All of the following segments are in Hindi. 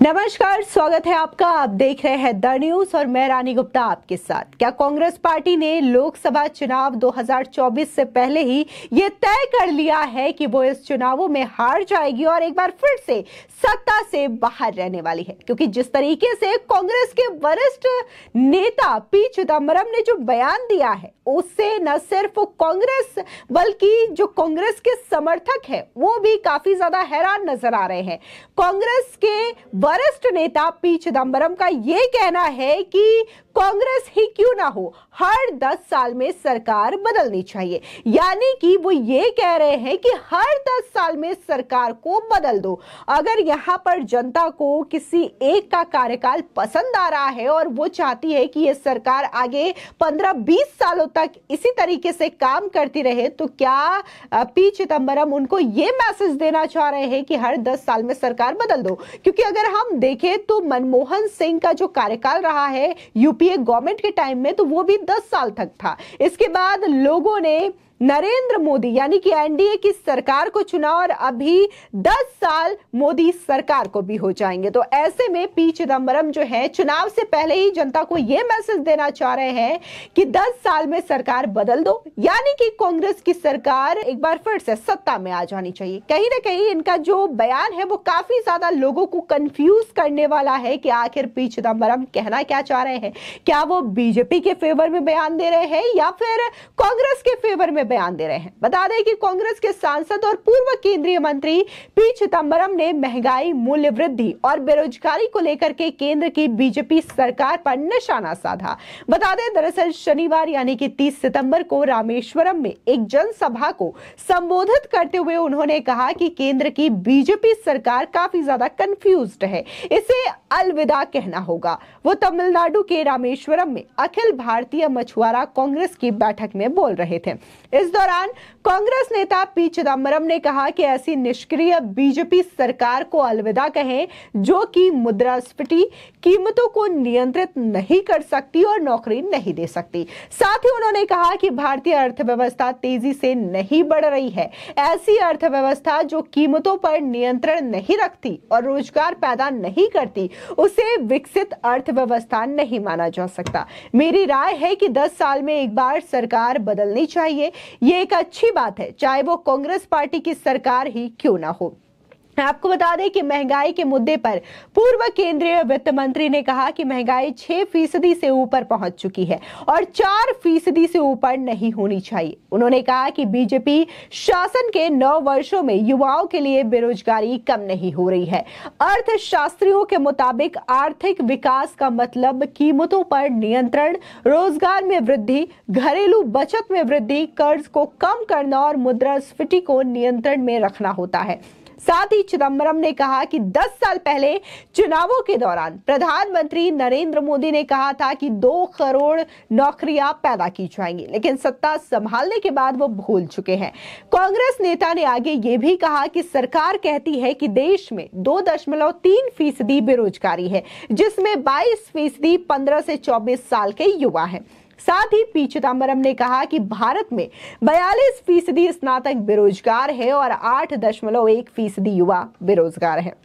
नमस्कार, स्वागत है आपका। आप देख रहे हैं द न्यूज और मैं रानी गुप्ता आपके साथ। क्या कांग्रेस पार्टी ने लोकसभा चुनाव 2024 से पहले ही ये तय कर लिया है कि वो इस चुनावों में हार जाएगी और एक बार फिर से सत्ता से बाहर रहने वाली है? क्योंकि जिस तरीके से कांग्रेस के वरिष्ठ नेता पी चिदम्बरम ने जो बयान दिया है, उससे न सिर्फ कांग्रेस बल्कि जो कांग्रेस के समर्थक है वो भी काफी ज्यादा हैरान नजर आ रहे हैं। कांग्रेस के वरिष्ठ नेता पी चिदम्बरम का यह कहना है कि कांग्रेस ही क्यों ना हो, हर 10 साल में सरकार बदलनी चाहिए। यानी कि वो ये कह रहे हैं कि हर 10 साल में सरकार को बदल दो। अगर यहां पर जनता को किसी एक का कार्यकाल पसंद आ रहा है और वो चाहती है कि ये सरकार आगे 15-20 सालों तक इसी तरीके से काम करती रहे, तो क्या पी चिदम्बरम उनको ये मैसेज देना चाह रहे हैं कि हर 10 साल में सरकार बदल दो? क्योंकि अगर हम देखें तो मनमोहन सिंह का जो कार्यकाल रहा है यूपीए गवर्नमेंट के टाइम में, तो वो भी 10 साल तक था। इसके बाद लोगों ने नरेंद्र मोदी यानी कि एनडीए की सरकार को चुना और अभी 10 साल मोदी सरकार को भी हो जाएंगे। तो ऐसे में पी चिदम्बरम जो है चुनाव से पहले ही जनता को यह मैसेज देना चाह रहे हैं कि 10 साल में सरकार बदल दो, यानी कि कांग्रेस की सरकार एक बार फिर से सत्ता में आ जानी चाहिए। कहीं ना कहीं इनका जो बयान है वो काफी ज्यादा लोगों को कंफ्यूज करने वाला है कि आखिर पी चिदम्बरम कहना क्या चाह रहे हैं। क्या वो बीजेपी के फेवर में बयान दे रहे हैं या फिर कांग्रेस के फेवर में बयान दे रहे हैं? बता दें कि कांग्रेस के सांसद और पूर्व केंद्रीय मंत्री पी चिदम्बरम ने महंगाई, मूल्य वृद्धि और बेरोजगारी को लेकर के केंद्र की बीजेपी सरकार पर निशाना साधा। बता दें, दरअसल शनिवार यानी कि 30 सितंबर को रामेश्वरम में एक जनसभा को संबोधित करते हुए उन्होंने कहा कि केंद्र की बीजेपी सरकार काफी ज्यादा कंफ्यूज्ड है, इसे अलविदा कहना होगा। वो तमिलनाडु के रामेश्वरम में अखिल भारतीय मछुआरा कांग्रेस की बैठक में बोल रहे थे। इस दौरान कांग्रेस नेता पी चिदम्बरम ने कहा कि ऐसी निष्क्रिय बीजेपी सरकार को अलविदा कहें जो कि मुद्रास्फीति, कीमतों को नियंत्रित नहीं कर सकती और नौकरी नहीं दे सकती। साथ ही उन्होंने कहा कि भारतीय अर्थव्यवस्था तेजी से नहीं बढ़ रही है। ऐसी अर्थव्यवस्था जो कीमतों पर नियंत्रण नहीं रखती और रोजगार पैदा नहीं करती, उसे विकसित अर्थव्यवस्था नहीं माना जा सकता। मेरी राय है कि 10 साल में एक बार सरकार बदलनी चाहिए। ये एक अच्छी बात है, चाहे वो कांग्रेस पार्टी की सरकार ही क्यों ना हो। आपको बता दें कि महंगाई के मुद्दे पर पूर्व केंद्रीय वित्त मंत्री ने कहा कि महंगाई 6% से ऊपर पहुंच चुकी है और 4% से ऊपर नहीं होनी चाहिए। उन्होंने कहा कि बीजेपी शासन के 9 वर्षों में युवाओं के लिए बेरोजगारी कम नहीं हो रही है। अर्थशास्त्रियों के मुताबिक आर्थिक विकास का मतलब कीमतों पर नियंत्रण, रोजगार में वृद्धि, घरेलू बचत में वृद्धि, कर्ज को कम करना और मुद्रास्फीति को नियंत्रण में रखना होता है। साथ ही चिदम्बरम ने कहा कि 10 साल पहले चुनावों के दौरान प्रधानमंत्री नरेंद्र मोदी ने कहा था कि 2 करोड़ नौकरियां पैदा की जाएंगी, लेकिन सत्ता संभालने के बाद वो भूल चुके हैं। कांग्रेस नेता ने आगे ये भी कहा कि सरकार कहती है कि देश में 2.3% बेरोजगारी है, जिसमें 22% 15 से 24 साल के युवा हैं। साथ ही पी चिदम्बरम ने कहा कि भारत में 42% स्नातक बेरोजगार है और 8.1% युवा बेरोजगार है।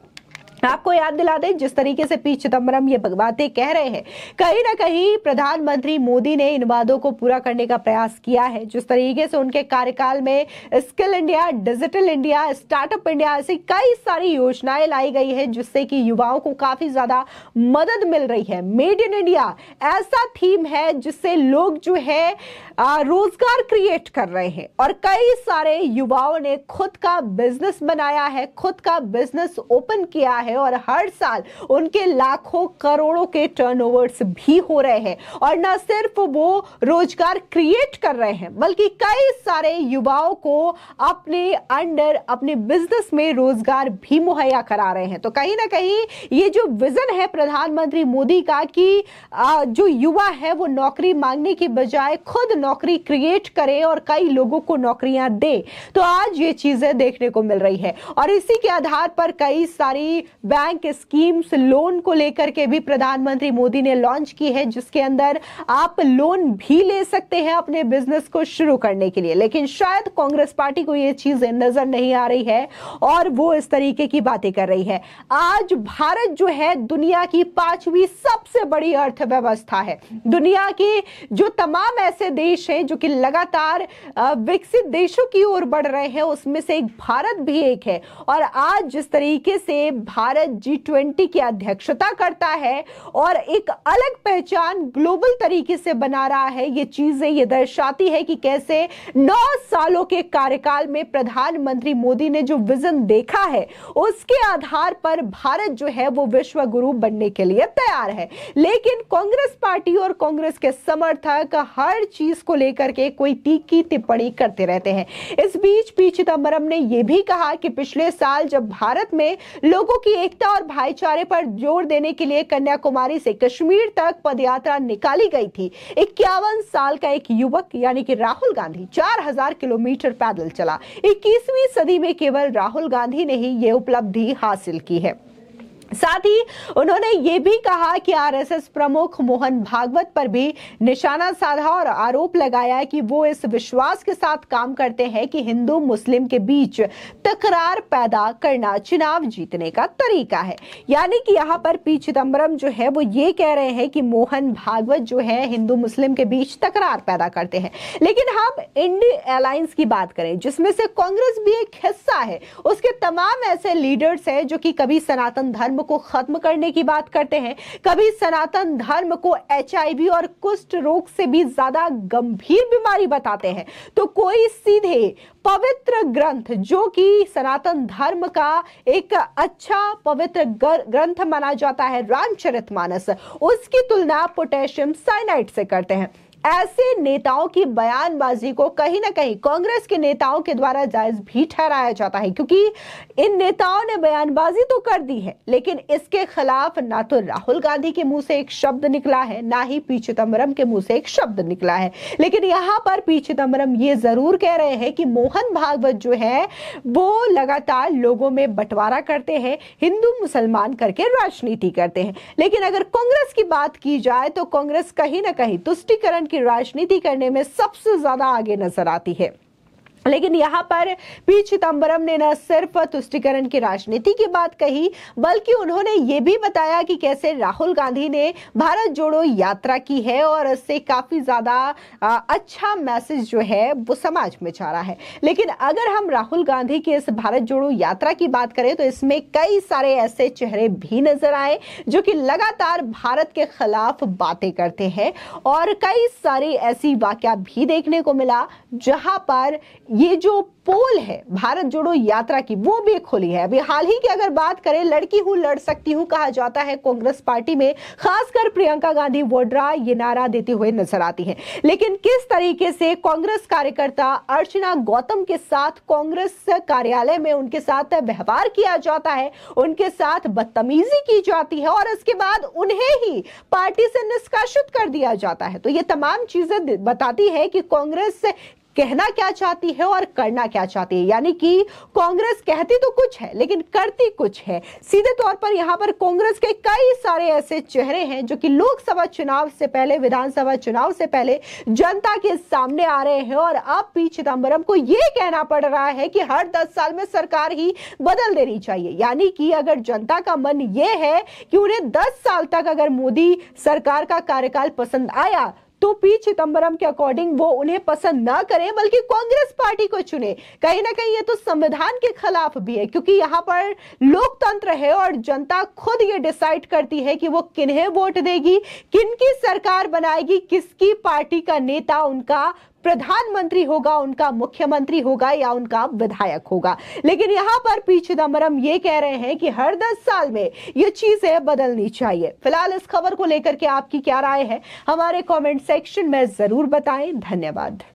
आपको याद दिला दें, जिस तरीके से पी चिदम्बरम ये बातें कह रहे हैं, कहीं ना कहीं प्रधानमंत्री मोदी ने इन वादों को पूरा करने का प्रयास किया है। जिस तरीके से उनके कार्यकाल में skill India, digital India, startup India, ऐसी कई सारी योजनाएं लाई गई है जिससे कि युवाओं को काफी ज्यादा मदद मिल रही है। मेड इन इंडिया ऐसा थीम है जिससे लोग जो है रोजगार क्रिएट कर रहे हैं और कई सारे युवाओं ने खुद का बिजनेस बनाया है, खुद का बिजनेस ओपन किया है और हर साल उनके लाखों करोड़ों के टर्नओवर्स भी हो रहे हैं। और न सिर्फ वो रोजगार क्रिएट कर रहे हैं बल्कि कई सारे युवाओं को अपने अंडर, अपने बिजनेस में रोजगार भी मुहैया करा रहे हैं। तो कहीं ना कहीं ये जो विजन है प्रधानमंत्री मोदी का कि जो युवा है वो नौकरी मांगने की बजाय खुद नौकरी क्रिएट करे और कई लोगों को नौकरियां दे, तो आज ये चीजें देखने को मिल रही है। और इसी के आधार पर कई सारी बैंक स्कीम्स लोन को लेकर के भी प्रधानमंत्री मोदी ने लॉन्च की है, जिसके अंदर आप लोन भी ले सकते हैं अपने बिजनेस को शुरू करने के लिए। लेकिन शायद कांग्रेस पार्टी को यह चीजें नजर नहीं आ रही है और वो इस तरीके की बातें कर रही है। आज भारत जो है दुनिया की 5वीं सबसे बड़ी अर्थव्यवस्था है। दुनिया के जो तमाम ऐसे देश हैं जो कि लगातार विकसित देशों की ओर बढ़ रहे हैं, उसमें से एक भारत भी एक है। और आज जिस तरीके से भारत G20 की अध्यक्षता करता है और एक अलग पहचान ग्लोबल तरीके से बना रहा है, ये चीजें ये दर्शाती है कि कैसे 9 सालों के कार्यकाल में प्रधानमंत्री मोदी ने जो विजन देखा है उसके आधार पर भारत जो है वो विश्व गुरु बनने के लिए तैयार है। लेकिन कांग्रेस पार्टी और कांग्रेस के समर्थक हर चीज को लेकर के कोई तीखी टिप्पणी करते रहते हैं। इस बीच पी चिदंबरम ने यह भी कहा कि पिछले साल जब भारत में लोगों की एकता और भाईचारे पर जोर देने के लिए कन्याकुमारी से कश्मीर तक पदयात्रा निकाली गई थी, 51 साल का एक युवक यानी कि राहुल गांधी 4000 किलोमीटर पैदल चला। 21वीं सदी में केवल राहुल गांधी ने ही यह उपलब्धि हासिल की है। साथ ही उन्होंने ये भी कहा कि आरएसएस प्रमुख मोहन भागवत पर भी निशाना साधा और आरोप लगाया कि वो इस विश्वास के साथ काम करते हैं कि हिंदू मुस्लिम के बीच तकरार पैदा करना चुनाव जीतने का तरीका है। यानी कि यहाँ पर पी चिदंबरम जो है वो ये कह रहे हैं कि मोहन भागवत जो है हिंदू मुस्लिम के बीच तकरार पैदा करते हैं। लेकिन हम इंडिया अलायंस की बात करें जिसमें से कांग्रेस भी एक हिस्सा है, उसके तमाम ऐसे लीडर्स हैं जो कि कभी सनातन धर्म को खत्म करने की बात करते हैं, कभी सनातन धर्म को HIV और कुष्ठ रोग से भी ज्यादा गंभीर बीमारी बताते हैं, तो कोई सीधे पवित्र ग्रंथ जो कि सनातन धर्म का एक अच्छा पवित्र ग्रंथ माना जाता है रामचरितमानस, उसकी तुलना पोटेशियम साइनाइड से करते हैं। ऐसे नेताओं की बयानबाजी को कहीं ना कहीं कांग्रेस के नेताओं के द्वारा जायज भी ठहराया जाता है, क्योंकि इन नेताओं ने बयानबाजी तो कर दी है लेकिन इसके खिलाफ ना तो राहुल गांधी के मुंह से एक शब्द निकला है, ना ही पी चिदंबरम के मुंह से एक शब्द निकला है। लेकिन यहां पर पी चिदंबरम ये जरूर कह रहे हैं कि मोहन भागवत जो है वो लगातार लोगों में बंटवारा करते हैं, हिंदू मुसलमान करके राजनीति करते हैं। लेकिन अगर कांग्रेस की बात की जाए तो कांग्रेस कहीं ना कहीं तुष्टीकरण की राजनीति करने में सबसे ज्यादा आगे नजर आती है। लेकिन यहाँ पर पी चिदंबरम ने न सिर्फ तुष्टीकरण की राजनीति की बात कही बल्कि उन्होंने ये भी बताया कि कैसे राहुल गांधी ने भारत जोड़ो यात्रा की है और इससे काफी ज्यादा अच्छा मैसेज जो है वो समाज में जा रहा है। लेकिन अगर हम राहुल गांधी की इस भारत जोड़ो यात्रा की बात करें तो इसमें कई सारे ऐसे चेहरे भी नजर आए जो कि लगातार भारत के खिलाफ बातें करते हैं और कई सारी ऐसी वाकया भी देखने को मिला जहां पर ये जो पोल है भारत जोड़ो यात्रा की वो भी खुली है। अभी हाल ही की अगर बात करें, लड़की हूं लड़ सकती हूं कहा जाता है कांग्रेस पार्टी में, खासकर प्रियंका गांधी वाड्रा ये नारा देते हुए नजर आती है। लेकिन किस तरीके से कांग्रेस कार्यकर्ता अर्चना गौतम के साथ कांग्रेस कार्यालय में उनके साथ व्यवहार किया जाता है, उनके साथ बदतमीजी की जाती है और इसके बाद उन्हें ही पार्टी से निष्कासित कर दिया जाता है, तो ये तमाम चीजें बताती है कि कांग्रेस कहना क्या चाहती है और करना क्या चाहती है। यानी कि कांग्रेस कहती तो कुछ है लेकिन करती कुछ है। सीधे तौर पर यहाँ पर कांग्रेस के कई सारे ऐसे चेहरे हैं जो कि लोकसभा चुनाव से पहले, विधानसभा चुनाव से पहले जनता के सामने आ रहे हैं और अब पी चिदंबरम को यह कहना पड़ रहा है कि हर 10 साल में सरकार ही बदल देनी चाहिए। यानी कि अगर जनता का मन यह है कि उन्हें 10 साल तक अगर मोदी सरकार का कार्यकाल पसंद आया तो पी चिदंबरम के अकॉर्डिंग वो उन्हें पसंद ना करें बल्कि कांग्रेस पार्टी को चुने। कहीं ना कहीं ये तो संविधान के खिलाफ भी है, क्योंकि यहाँ पर लोकतंत्र है और जनता खुद ये डिसाइड करती है कि वो किन्हें वोट देगी, किनकी सरकार बनाएगी, किसकी पार्टी का नेता उनका प्रधानमंत्री होगा, उनका मुख्यमंत्री होगा या उनका विधायक होगा। लेकिन यहां पर पी चिदंबरम ये कह रहे हैं कि हर 10 साल में ये चीजें बदलनी चाहिए। फिलहाल इस खबर को लेकर के आपकी क्या राय है हमारे कमेंट सेक्शन में जरूर बताएं। धन्यवाद।